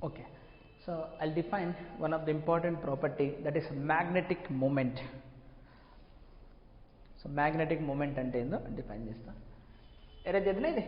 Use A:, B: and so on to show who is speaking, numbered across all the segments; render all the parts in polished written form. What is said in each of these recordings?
A: Okay, so I'll define one of the important property, that is magnetic moment. So magnetic moment ante endo define chesta. Era chedna idi.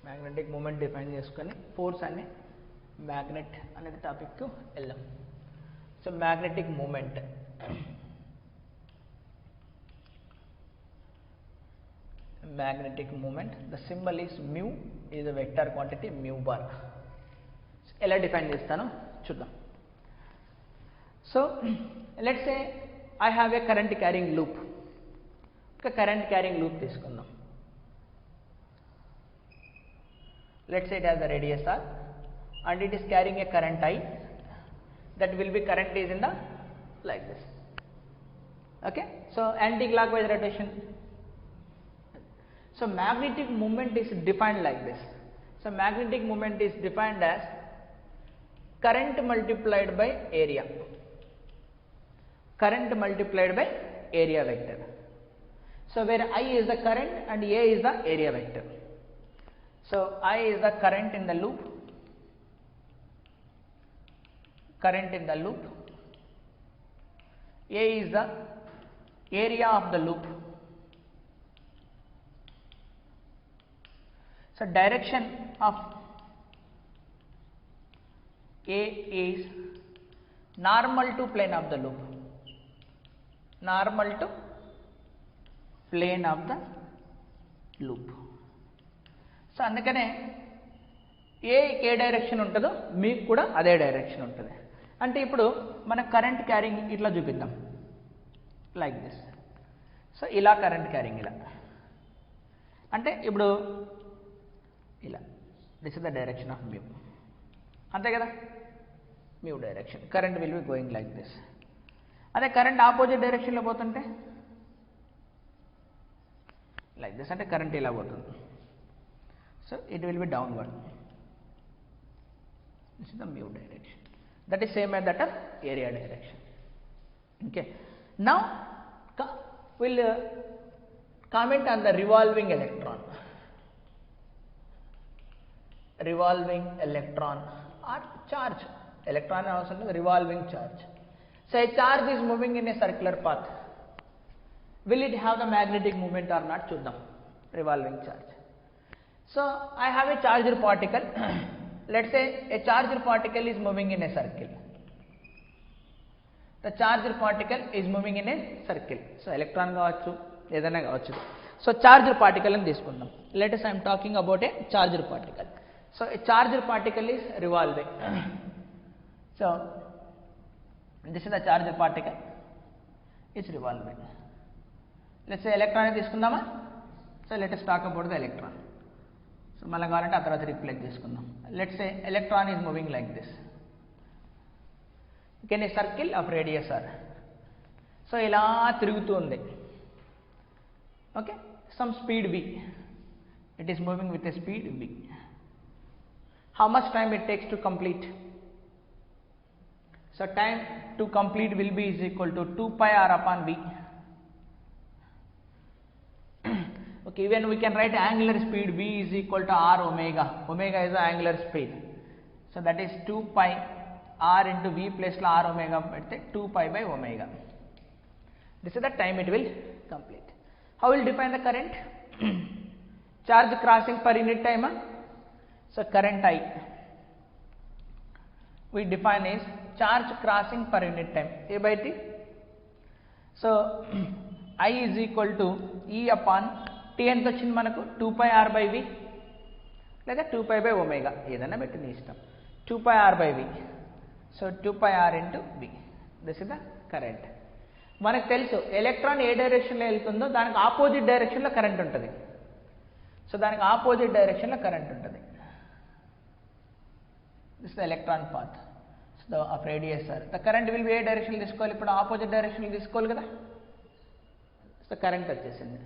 A: Magnetic moment define చేసుకొని force అనే magnet అనేది topic వెళ్దాం. So magnetic moment, magnetic moment, the symbol is mu, is a vector quantity mu bar. ఎలా define చేస్తానో చూద్దాం. So let's say I have a current carrying loop. ఒక current carrying loop తీసుకుందాం. Let's say it has a radius r and it is carrying a current I. That will be current is in the like this. Okay, so anti-clockwise rotation. So magnetic moment is defined like this. So magnetic moment is defined as current multiplied by area. Current multiplied by area vector. So where I is the current and A is the area vector. So I is the current in the loop, current in the loop. A is the area of the loop. So direction of A is normal to plane of the loop, normal to plane of the loop. So అందుకనే ఏ direction ఉంటుందో మీకు కూడా అదే direction ఉంటుంది. అంటే ఇప్పుడు మన current carrying ఇట్లా చూపిద్దాం, లైక్ దిస్. సో ఇలా కరెంట్ క్యారింగ్ ఇలా అంటే ఇప్పుడు ఇలా, this is the direction of mu, అంతే కదా, mu direction. Current will be going like this. అదే కరెంట్ ఆపోజిట్ డైరెక్షన్లో పోతుంటే లైక్ దిస్, అంటే కరెంట్ ఇలా పోతుంది. So it will be downward. This is the mu direction. That is same as that of area direction. Okay. Now we'll comment on the revolving electron. Revolving electron or charge. Electron also the revolving charge. So a charge is moving in a circular path. Will it have the magnetic moment or not? Chuddam. Revolving charge. So I have a charged particle. Let's say a charged particle is moving in a circle. The charged particle is moving in a circle. So electron కావచ్చు, ఏదైనా కావచ్చు. So charged particle అని తీసుకుందాం. Let us I am talking about a charged particle. So a charged particle is revolving. So this is the charged particle. It's revolving. Let's say electron తీసుకుందామా? So let us talk about the electron. So మళ్ళీ కావాలంటే ఆ తర్వాత replace చేసుకుందాం. Let's say electron is moving like this can a circle of radius r. So ఇలా తిరుగుతూ ఉంది. Okay, some speed v, it is moving with a speed v. How much time it takes to complete? So time to complete will be is equal to 2 pi r upon v. Okay, even we can write angular speed v is equal to r omega. Omega is the angular speed. So that is 2 pi r into v plus r omega, 2 pi by omega. This is the time it will complete. How will define the current? Charge crossing per unit time. So current I we define is charge crossing per unit time, A by T. So I is equal to E upon T ఎంత వచ్చింది మనకు? 2 pi r by v లేదా 2 pi by omega, ఏదైనా పెట్టి నీ ఇష్టం. 2 pi r by v. So 2 pi r into v. This is the current. మనకు తెలుసు ఎలక్ట్రాన్ ఏ డైరెక్షన్లో వెళ్తుందో దానికి ఆపోజిట్ డైరెక్షన్లో కరెంట్ ఉంటుంది. సో దానికి ఆపోజిట్ డైరెక్షన్లో కరెంట్ ఉంటుంది. this is the electron path, so the of radius r. The current will be ఏ డైరెక్షన్ తీసుకోవాలి, ఇప్పుడు ఆపోజిట్ డైరెక్షన్ తీసుకోవాలి కదా. సో కరెంట్ వచ్చేసింది.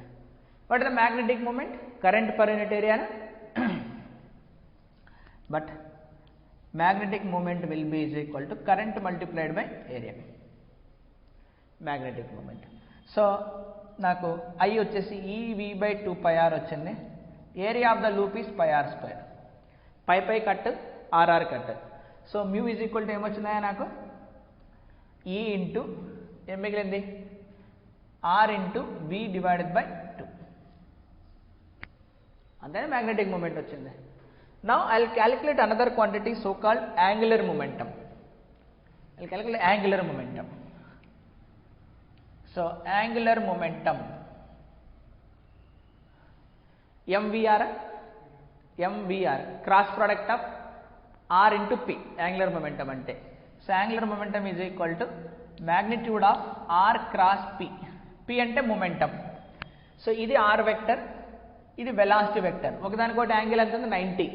A: What is the magnetic moment, current per unit area, but magnetic moment will be is equal to current multiplied by area, magnetic moment. So నాకు I వచ్చేసి EV by 2 pi r వచ్చింది. Area of the loop is pi r square, pi cut r r cut. So mu is equal to ఏమొచ్చిందా నాకు, e into ఏం మిగిలింది, r into v divided by 2, అంతేనా magnetic moment వచ్చింది. Now I will calculate another quantity so called angular momentum. I will calculate angular momentum. So angular momentum, MVR cross product of R into P, angular momentum ante. So angular momentum is equal to magnitude of R cross P. P ante momentum. So ఇది R vector, ఇది velocity vector, ఒకదానికొకటి angle ఎంత ఉంది 90.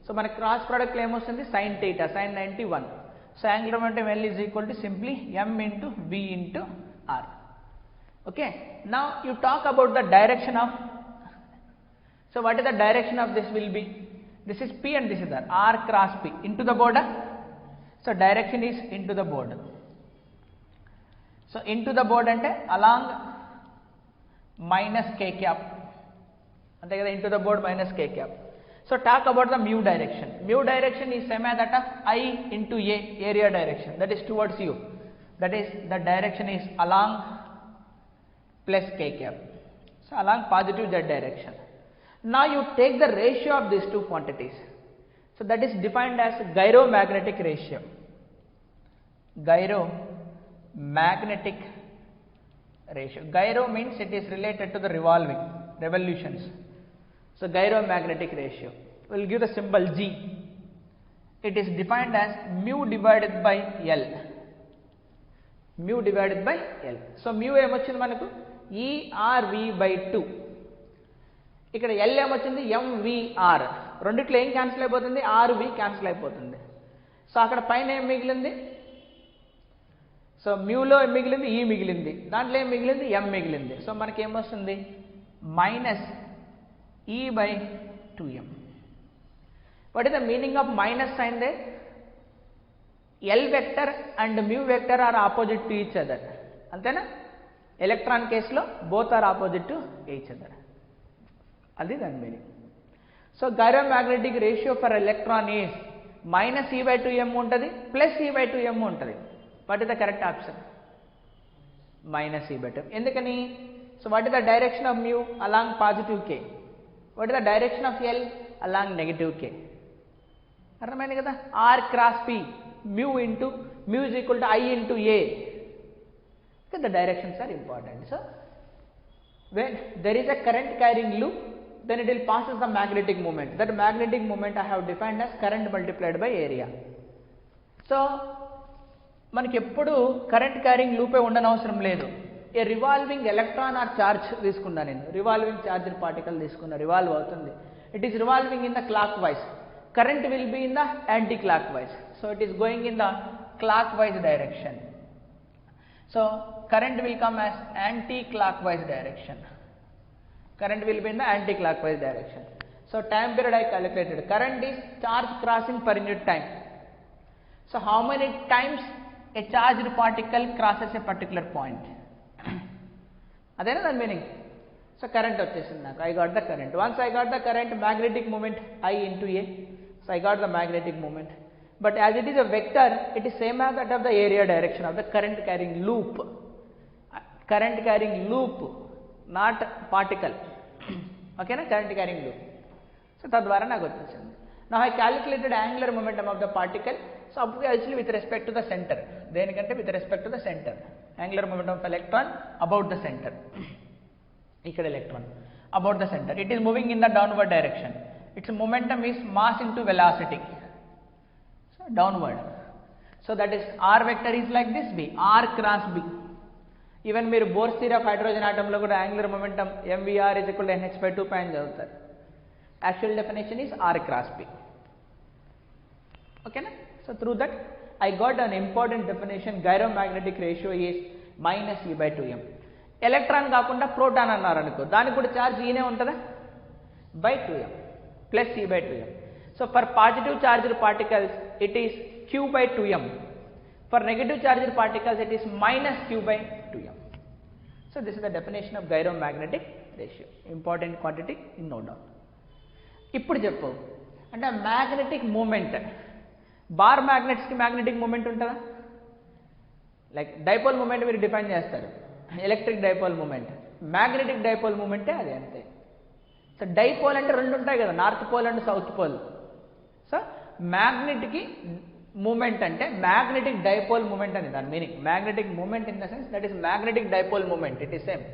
A: So మన cross product ఏమొస్తుంది sin θ, sin 91. So angular momentum L is equal to simply m into v into r. Okay, now you talk about the direction of, so what is the direction of this will be, this is P and this is R cross P into the border. So direction is into the border. So into the border అంటే along minus k cap, అంతే కదా, into the board minus k cap. So talk about the mu direction. Mu direction is same as that of I into A, area direction, that is towards you. That is the direction is along plus k cap. So along positive z direction. Now you take the ratio of these two quantities. So that is defined as gyromagnetic ratio. Gyromagnetic ratio. Gyro means it is related to the revolutions. So gyromagnetic ratio, we will give the symbol G. It is defined as mu divided by L. Mu divided by L. So mu ఏమొచ్చింది మనకు ERV by 2. ఇక్కడ L ఏమొచ్చింది MVR. రెండిట్లో ఏం cancel అయిపోతుంది, RV cancel అయిపోతుంది. So అక్కడ పైన ఏం మిగిలింది, సో మ్యూలో ఏం మిగిలింది, E మిగిలింది, దాంట్లో ఏం మిగిలింది, M మిగిలింది. సో మనకి ఏమొస్తుంది minus E by 2m. What is the meaning of minus sign there? L vector and mu vector are opposite to each other. అంతేనా, ఎలక్ట్రాన్ కేసులో both are opposite to each other. అది దాని meaning. So gyromagnetic ratio for electron is minus E by 2m ఉంటుంది, plus E by 2m ఉంటుంది. What is the correct option, minus E by 2m. ఎందుకని, so what is the direction of mu along positive k, what is the direction of L along negative k. అర్థమైంది కదా, R cross P, mu is equal to I into A. Okay, the directions are important. So when there is a current carrying loop, then it will passes the magnetic moment. That magnetic moment I have defined as current multiplied by area. So మనకి ఎప్పుడు current carrying లూపే ఉండనవసరం లేదు. ఏ revolving electron are charge తీసుకున్నా, నేను revolving charge particle తీసుకున్నా, revolve అవుతుంది, it is revolving in the clock wise, current will be in the anti clock wise. So it is going in the clock wise direction. So current will come as anti clock wise direction, current will be in the anti-clockwise direction. So time period I calculated, current is charge crossing per unit time. So how many times a charged particle crosses a particular point? Adena the meaning. So current వచ్చేసింది నాకు, I got the current. Once I got the current, magnetic moment I into A, so I got the magnetic moment. But as it is a vector, it is same as that of the area direction of the current carrying loop. Current carrying loop, not particle. Okay na, current carrying loop. So tadwara నాకు వచ్చేసింది. Now I calculated angular momentum of the particle. So obviously with respect to the center, దేనికంటే with respect to the center, angular momentum of electron about the center. ఇక్కడ electron about the center, it is moving in the downward direction. Its momentum is mass into velocity, so downward. So that is r vector is like this, b, r cross b. Even మీరు bores theory of hydrogen ఆటంలో కూడా angular momentum MVR is equal to NH/2 అని చదువుతారు. Actual definition is r cross p. Okay na? So through that I got an important definition. Gyromagnetic ratio is minus E by 2m. Electron కాకుండా proton అన్నారు అనుకో, దానికి కూడా charge ఈనే ఉంటుందా by 2m plus E by 2m. So for positive charged particles it is Q by 2m. For negative charged particles it is minus Q by 2m. So this is the definition of gyromagnetic ratio. Important quantity in note down. ఇప్పుడు చెప్పు అంటే magnetic moment, bar మ్యాగ్నెట్స్కి magnetic moment ఉంటుందా? Like dipole moment మీరు define చేస్తారు, electric dipole moment, magnetic dipole మూమెంటే అది అంతే. సో డైపోల్ అంటే రెండు ఉంటాయి కదా, north pole and south pole. So magnetic moment అంటే మ్యాగ్నెటిక్ డైపోల్ మూమెంట్ అని దాని meaning. Magnetic moment in the sense that is magnetic dipole moment, it is same.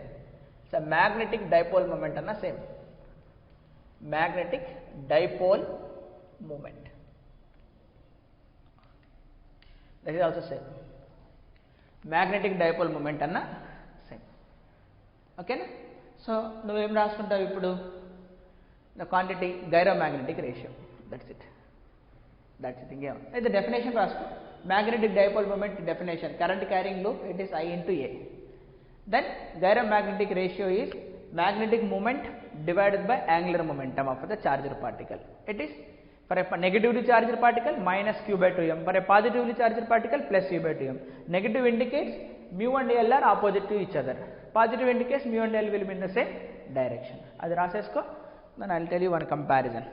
A: So magnetic dipole moment అన్న same, magnetic dipole moment that is also same, magnetic dipole moment అన్న same. ఓకేనా? So నువ్వేం రాసుకుంటావు ఇప్పుడు? The quantity gyromagnetic ratio, that's it. ఇంకేం అయితే definition రాసుకో. Magnetic dipole moment definition, current carrying loop it is I into A. Then gyromagnetic ratio is magnetic moment divided by angular momentum of the charged particle. It is for a negatively charged particle minus Q by 2m, for a positively charged particle plus U by 2m. Negative indicates mu and L are opposite to each other. Positive indicates mu and L will be in the same direction. Adi rasesko. Then I will tell you one comparison.